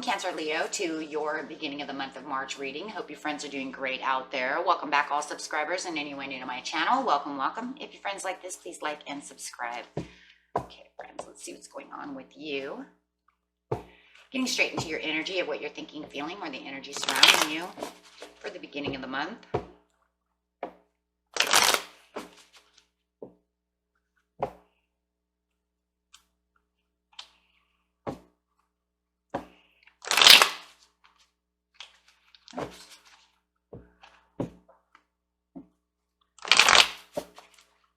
Cancer Leo, to your beginning of the month of March reading. Hope your friends are doing great out there. Welcome back, all subscribers, and anyone new to my channel. Welcome, welcome. If your friends like this, please like and subscribe. Okay, friends, let's see what's going on with you. Getting straight into your energy of what you're thinking, feeling, or the energy surrounding you for the beginning of the month.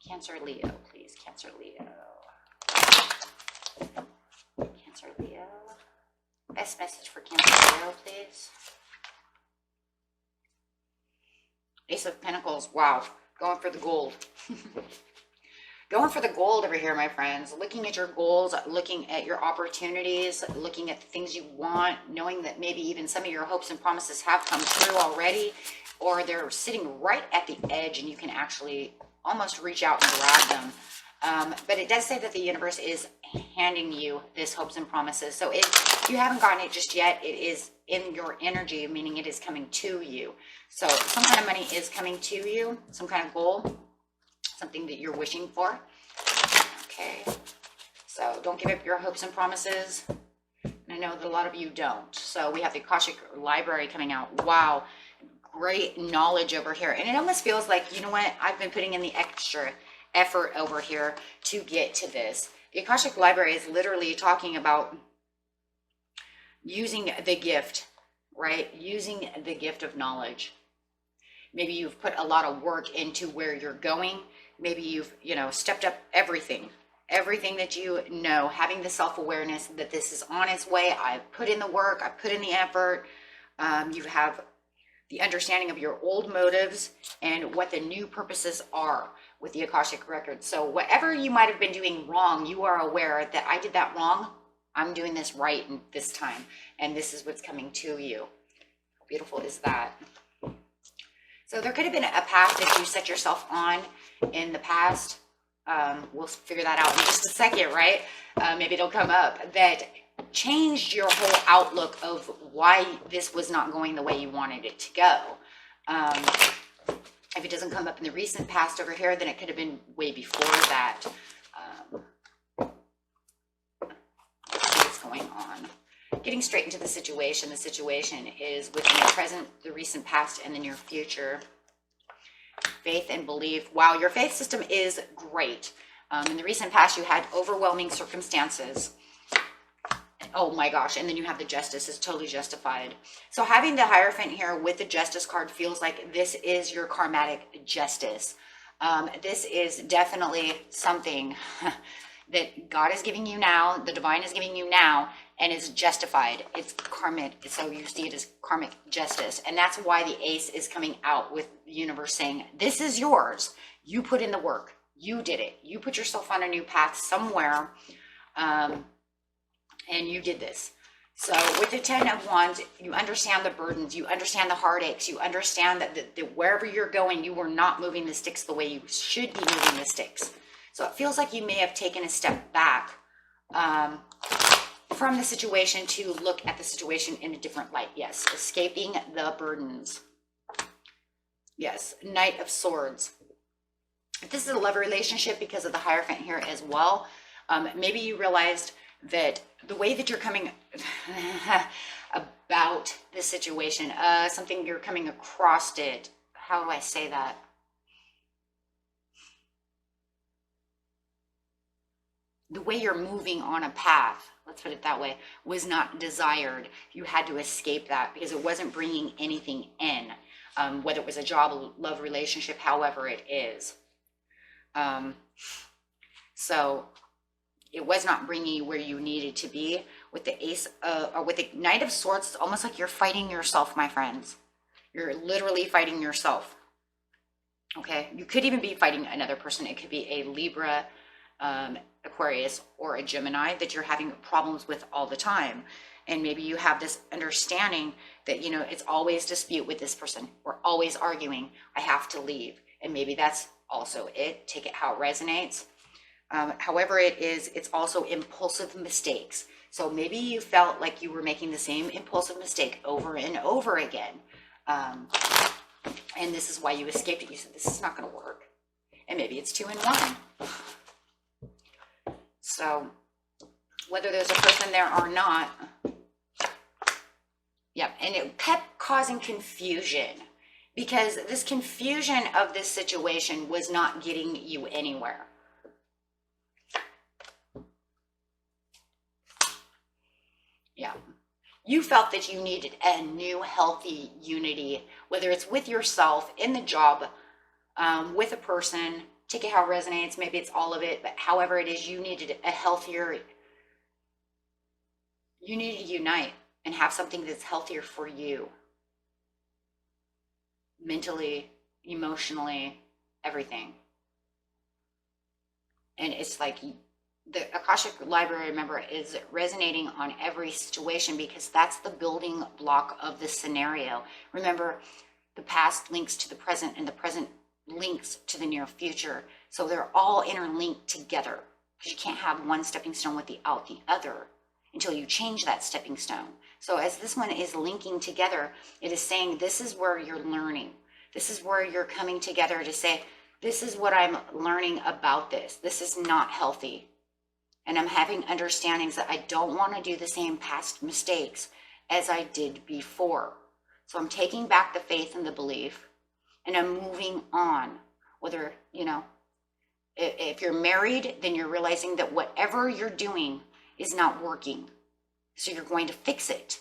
Cancer Leo, please. Cancer Leo. Cancer Leo. Best message for Cancer Leo, please. Ace of Pentacles. Wow. Going for the gold. Going for the gold over here, my friends. Looking at your goals, looking at your opportunities, looking at the things you want, knowing that maybe even some of your hopes and promises have come through already, or they're sitting right at the edge and you can actually almost reach out and grab them. But it does say that the universe is handing you this hopes and promises. So if you haven't gotten it just yet, it is in your energy, meaning it is coming to you. So some kind of money is coming to you, some kind of goal, something that you're wishing for. Okay. So don't give up your hopes and promises. And I know that a lot of you don't. So we have the Akashic Library coming out. Wow. Great knowledge over here. And it almost feels like, you know what, I've been putting in the extra effort over here to get to this. The Akashic Library is literally talking about using the gift, right? Using the gift of knowledge. Maybe you've put a lot of work into where you're going. Maybe you've, stepped up everything that you know, having the self-awareness that this is on its way. I've put in the work, I've put in the effort. You have the understanding of your old motives and what the new purposes are with the Akashic Records. So whatever you might have been doing wrong, you are aware that I did that wrong. I'm doing this right this time. And this is what's coming to you. How beautiful is that? So there could have been a path that you set yourself on in the past. We'll figure that out in just a second, right? Maybe it'll come up that changed your whole outlook of why this was not going the way you wanted it to go. If it doesn't come up in the recent past over here, then it could have been way before that. What's going on? Getting straight into the situation. The situation is within the present, the recent past, and the near future. Faith and belief. Wow, your faith system is great. In the recent past, you had overwhelming circumstances. Oh my gosh. And then you have the Justice is totally justified. So having the Hierophant here with the Justice card feels like this is your karmatic justice. This is definitely something that God is giving you now, the divine is giving you now, and it's justified. It's karmic. So you see it as karmic justice. And that's why the Ace is coming out with the universe saying, this is yours. You put in the work. You did it. You put yourself on a new path somewhere. And you did this. So with the 10 of Wands, you understand the burdens, you understand the heartaches, you understand that wherever you're going, you were not moving the sticks the way you should be moving the sticks. So it feels like you may have taken a step back from the situation to look at the situation in a different light. Yes, escaping the burdens. Yes, Knight of Swords. If this is a love relationship because of the Hierophant here as well, maybe you realized that the way that you're coming about this situation, something you're coming across it, how do I say that? The way you're moving on a path, let's put it that way, was not desired. You had to escape that because it wasn't bringing anything in, whether it was a job, love relationship, however it is. So it was not bringing you where you needed to be. With the Ace, or with the Knight of Swords, it's almost like you're fighting yourself, my friends. You're literally fighting yourself. Okay, you could even be fighting another person. It could be a Libra, Aquarius, or a Gemini that you're having problems with all the time. And maybe you have this understanding that, it's always dispute with this person. We're always arguing. I have to leave. And maybe that's also it. Take it how it resonates. However it is, it's also impulsive mistakes. So maybe you felt like you were making the same impulsive mistake over and over again. And this is why you escaped it. You said, this is not going to work. And maybe it's 2 and 1. So whether there's a person there or not, yep. And it kept causing confusion, because this confusion of this situation was not getting you anywhere. Yeah. You felt that you needed a new healthy unity, whether it's with yourself, in the job, with a person. Take it how it resonates. Maybe it's all of it, but however it is, you needed a healthier, you need to unite and have something that's healthier for you. Mentally, emotionally, everything. And it's like the Akashic Library, remember, is resonating on every situation, because that's the building block of the scenario. Remember, the past links to the present, and the present links to the near future. So they're all interlinked together, because you can't have one stepping stone without the other until you change that stepping stone. So as this one is linking together, it is saying this is where you're learning. This is where you're coming together to say, this is what I'm learning about this. This is not healthy. And I'm having understandings that I don't want to do the same past mistakes as I did before. So I'm taking back the faith and the belief, and I'm moving on. Whether, if you're married, then you're realizing that whatever you're doing is not working. So you're going to fix it.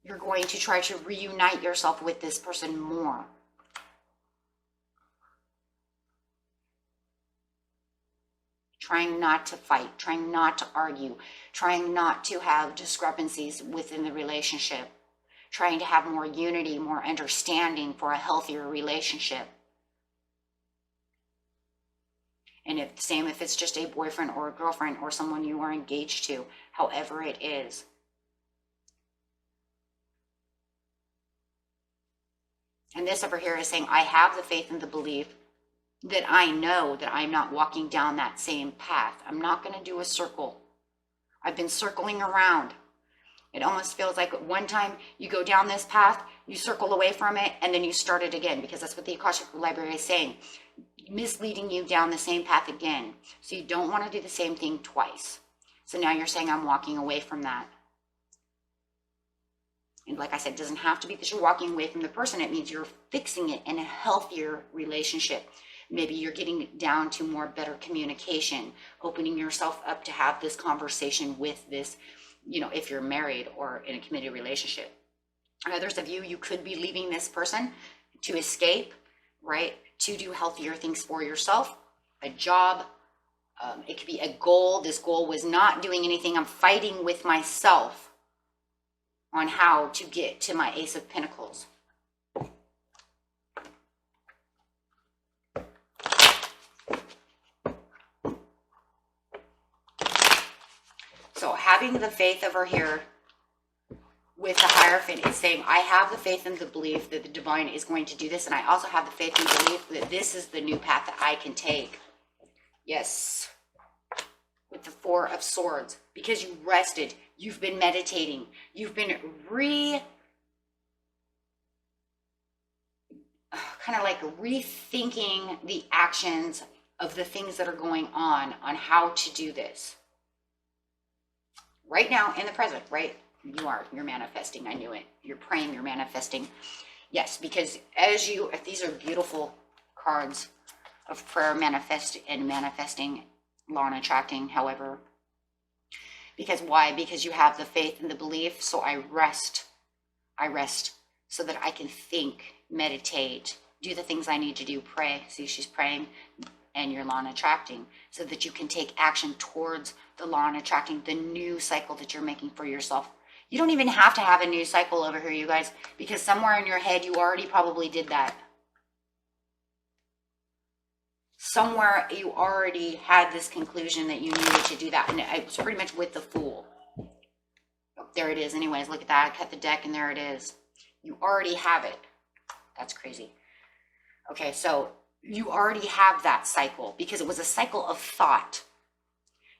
You're going to try to reunite yourself with this person more. Trying not to fight, trying not to argue, trying not to have discrepancies within the relationship, trying to have more unity, more understanding for a healthier relationship. And if it's just a boyfriend or a girlfriend or someone you are engaged to, however it is. And this over here is saying, I have the faith and the belief that I know that I'm not walking down that same path. I'm not going to do a circle. I've been circling around. It almost feels like one time you go down this path, you circle away from it, and then you start it again, because that's what the Akashic Library is saying, misleading you down the same path again. So you don't want to do the same thing twice. So now you're saying, I'm walking away from that. And like I said, it doesn't have to be that you're walking away from the person. It means you're fixing it in a healthier relationship. Maybe you're getting down to more better communication, opening yourself up to have this conversation with this, if you're married or in a committed relationship. Others of you could be leaving this person to escape, right? To do healthier things for yourself, a job. It could be a goal. This goal was not doing anything. I'm fighting with myself on how to get to my Ace of Pentacles. So having the faith over here with the Hierophant is saying, I have the faith and the belief that the divine is going to do this. And I also have the faith and belief that this is the new path that I can take. Yes. With the Four of Swords. Because you rested. You've been meditating. You've been kind of like rethinking the actions of the things that are going on how to do this. Right now, in the present, right? You're manifesting. I knew it. You're praying, you're manifesting. Yes, because these are beautiful cards of prayer, manifesting, law and attracting, however. Because why? Because you have the faith and the belief. So I rest so that I can think, meditate, do the things I need to do, pray. See, she's praying, and you're law and attracting, so that you can take action towards the law and attracting, the new cycle that you're making for yourself. You don't even have to have a new cycle over here, you guys, because somewhere in your head, you already probably did that. Somewhere you already had this conclusion that you needed to do that. And it was pretty much with the Fool. Oh, there it is. Anyways, look at that. I cut the deck and there it is. You already have it. That's crazy. Okay, so you already have that cycle because it was a cycle of thought.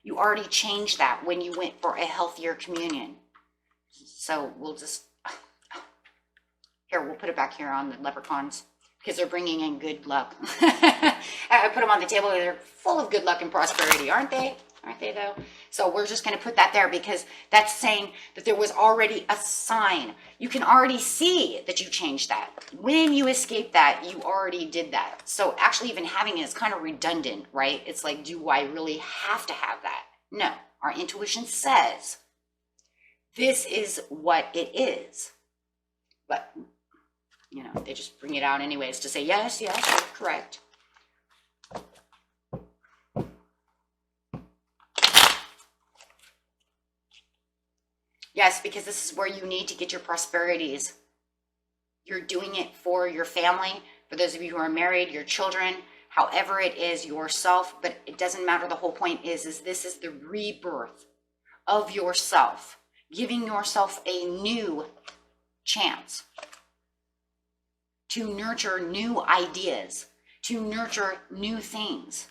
You already changed that when you went for a healthier communion. So we'll just, here, we'll put it back here on the leprechauns because they're bringing in good luck. I put them on the table. They're full of good luck and prosperity, aren't they? Aren't they though? So we're just going to put that there because that's saying that there was already a sign. You can already see that you changed that. When you escape that, you already did that. So actually even having it is kind of redundant, right? It's like, do I really have to have that? No, our intuition says this is what it is. But, you know, they just bring it out anyways to say, yes, yes, you're correct. Yes, because this is where you need to get your prosperities. You're doing it for your family, for those of you who are married, your children, however it is, yourself, but it doesn't matter. The whole point is this is the rebirth of yourself, giving yourself a new chance to nurture new ideas, to nurture new things.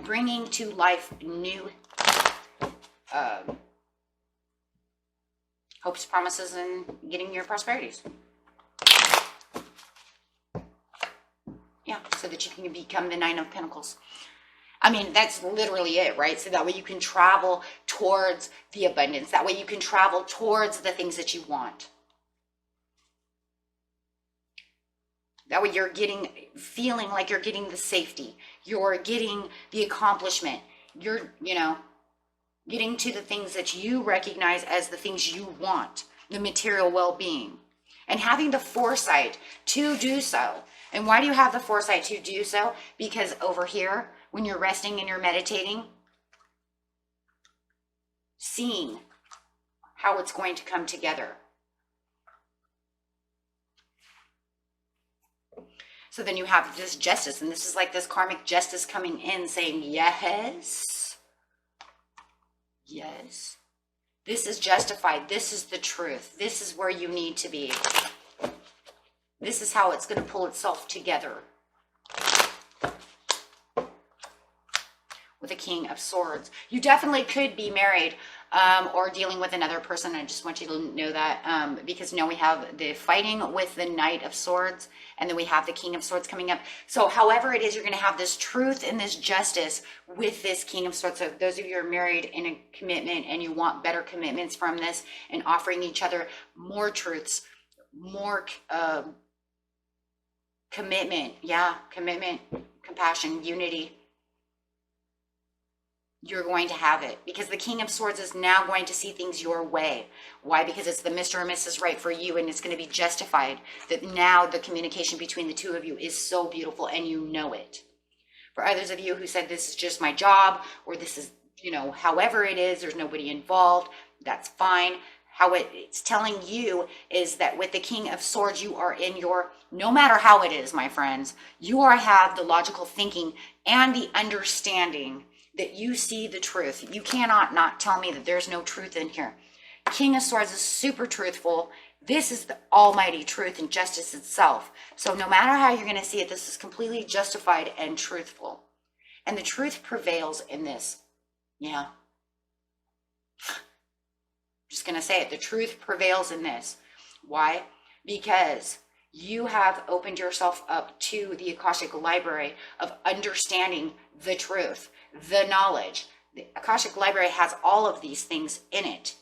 Bringing to life new hopes, promises, and getting your prosperities. Yeah, so that you can become the Nine of Pentacles. I mean, that's literally it, right? So that way you can travel towards the abundance. That way you can travel towards the things that you want. That way you're feeling like you're getting the safety. You're getting the accomplishment. You're, getting to the things that you recognize as the things you want, the material well-being, and having the foresight to do so. And why do you have the foresight to do so? Because over here, when you're resting and you're meditating, seeing how it's going to come together. So then you have this justice, and this is like this karmic justice coming in saying, yes, yes, this is justified. This is the truth. This is where you need to be. This is how it's going to pull itself together. With a King of Swords. You definitely could be married or dealing with another person. I just want you to know that because we have the fighting with the Knight of Swords, and then we have the King of Swords coming up. So however it is, you're going to have this truth and this justice with this King of Swords. So if those of you are married in a commitment and you want better commitments from this and offering each other more truths, more commitment, compassion, unity, you're going to have it, because the King of Swords is now going to see things your way. Why? Because it's the Mr. and Mrs. Right for you, and it's going to be justified that now the communication between the two of you is so beautiful, and you know it. For others of you who said this is just my job, or this is, however it is, there's nobody involved, that's fine. How it's telling you is that with the King of Swords, you are in your, no matter how it is, my friends, you have the logical thinking and the understanding that you see the truth. You cannot not tell me that there's no truth in here. King of Swords is super truthful. This is the almighty truth and justice itself. So no matter how you're going to see it, this is completely justified and truthful. And the truth prevails in this. Yeah. Just going to say it. The truth prevails in this. Why? Because you have opened yourself up to the Akashic Library of understanding the truth, the knowledge. The Akashic Library has all of these things in it.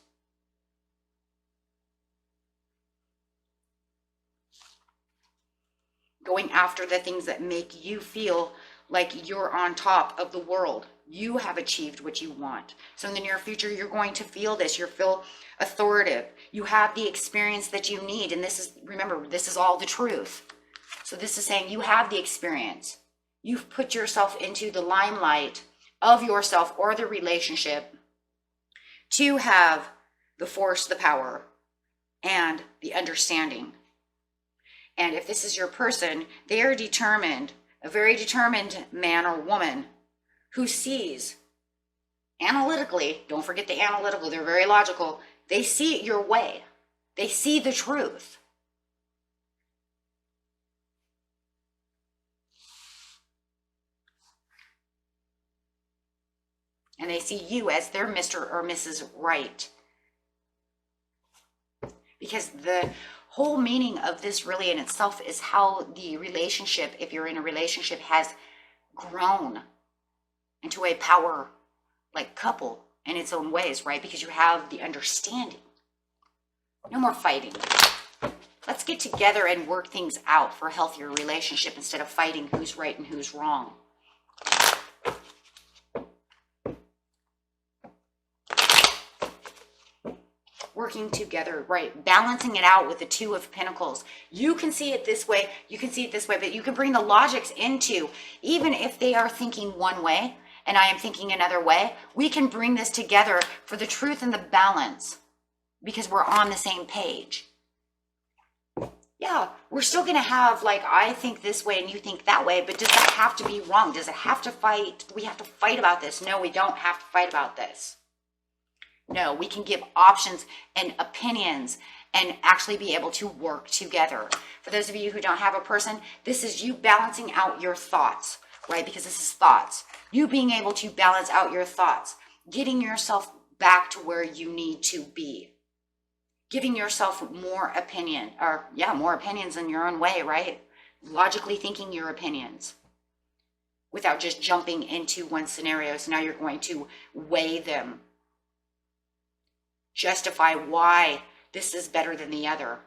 Going after the things that make you feel like you're on top of the world. You have achieved what you want. So in the near future, you're going to feel this. You feel authoritative. You have the experience that you need. And this is, remember, this is all the truth. So this is saying you have the experience. You've put yourself into the limelight of yourself or the relationship to have the force, the power, and the understanding. And if this is your person, they are determined, a very determined man or woman who sees analytically, don't forget the analytical, they're very logical, they see it your way. They see the truth. And they see you as their Mr. or Mrs. Right. Because the whole meaning of this really in itself is how the relationship, if you're in a relationship, has grown into a power like couple in its own ways, right? Because you have the understanding. No more fighting. Let's get together and work things out for a healthier relationship instead of fighting who's right and who's wrong. Working together, right? Balancing it out with the Two of Pentacles. You can see it this way, you can see it this way, but you can bring the logics into, even if they are thinking one way and I am thinking another way, we can bring this together for the truth and the balance because we're on the same page. Yeah, we're still going to have, like, I think this way and you think that way, but does that have to be wrong? Does it have to fight? Do we have to fight about this? No, we don't have to fight about this. No, we can give options and opinions and actually be able to work together. For those of you who don't have a person, this is you balancing out your thoughts, right? Because this is thoughts. You being able to balance out your thoughts, getting yourself back to where you need to be. Giving yourself more opinion, or more opinions in your own way, right? Logically thinking your opinions without just jumping into one scenario. So now you're going to weigh them. Justify why this is better than the other.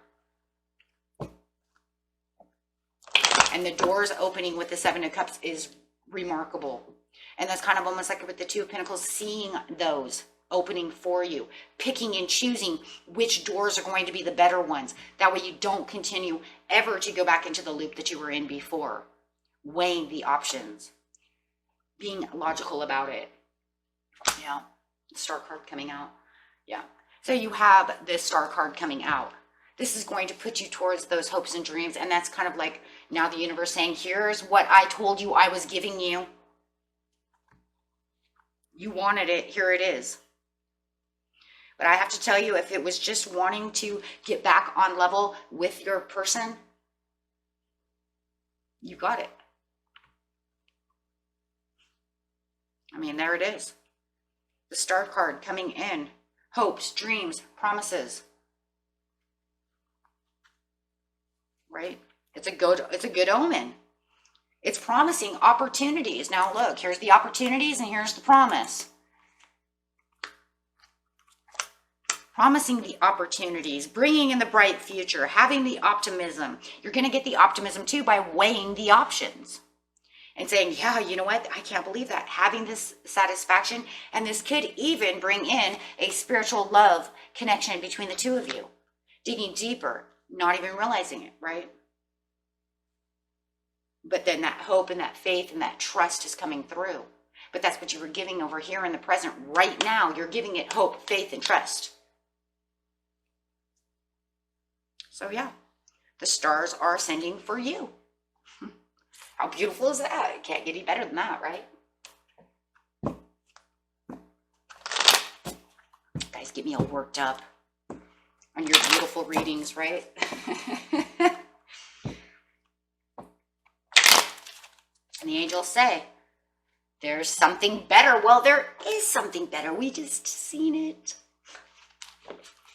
And the doors opening with the Seven of Cups is remarkable. And that's kind of almost like with the Two of Pentacles, seeing those opening for you, picking and choosing which doors are going to be the better ones. That way you don't continue ever to go back into the loop that you were in before. Weighing the options, being logical about it. Yeah, Star card coming out. Yeah, so you have this Star card coming out. This is going to put you towards those hopes and dreams, and that's kind of like now the universe saying, here's what I told you I was giving you. You wanted it, here it is. But I have to tell you, if it was just wanting to get back on level with your person, you got it. I mean, there it is. The Star card coming in. Hopes, dreams, promises. Right? It's a good omen. It's promising opportunities. Now look, here's the opportunities and here's the promise. Promising the opportunities, bringing in the bright future, having the optimism. You're going to get the optimism too by weighing the options and saying, yeah, you know what? I can't believe that. Having this satisfaction, and this could even bring in a spiritual love connection between the two of you. Digging deeper, not even realizing it, right? But then that hope and that faith and that trust is coming through. But that's what you were giving over here in the present. Right now, you're giving it hope, faith, and trust. So yeah, the stars are sending for you. How beautiful is that? It can't get any better than that, right? Guys, get me all worked up on your beautiful readings, right? And the angels say, there's something better. Well, there is something better. We just seen it.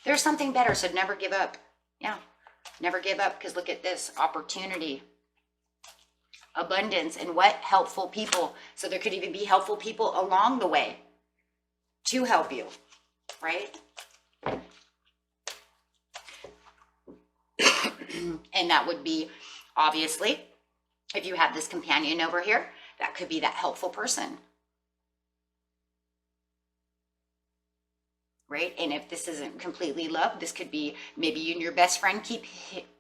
There's something better, so never give up. Yeah, never give up, because look at this opportunity, abundance, and what? Helpful people. So there could even be helpful people along the way to help you, right? And that would be, obviously, if you have this companion over here, that could be that helpful person. Right? And if this isn't completely love, this could be maybe you and your best friend keep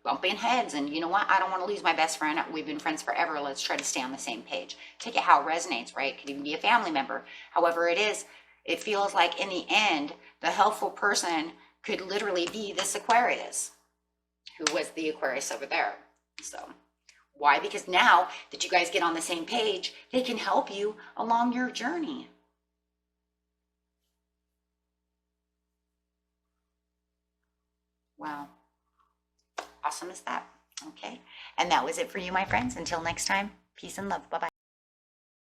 bumping heads, and you know what? I don't want to lose my best friend. We've been friends forever. Let's try to stay on the same page. Take it how it resonates, right? It could even be a family member. However it is, it feels like in the end, the helpful person could literally be this Aquarius, who was the Aquarius over there. So why? Because now that you guys get on the same page, they can help you along your journey. Wow. Awesome is that. Okay. And that was it for you, my friends. Until next time, peace and love. Bye-bye.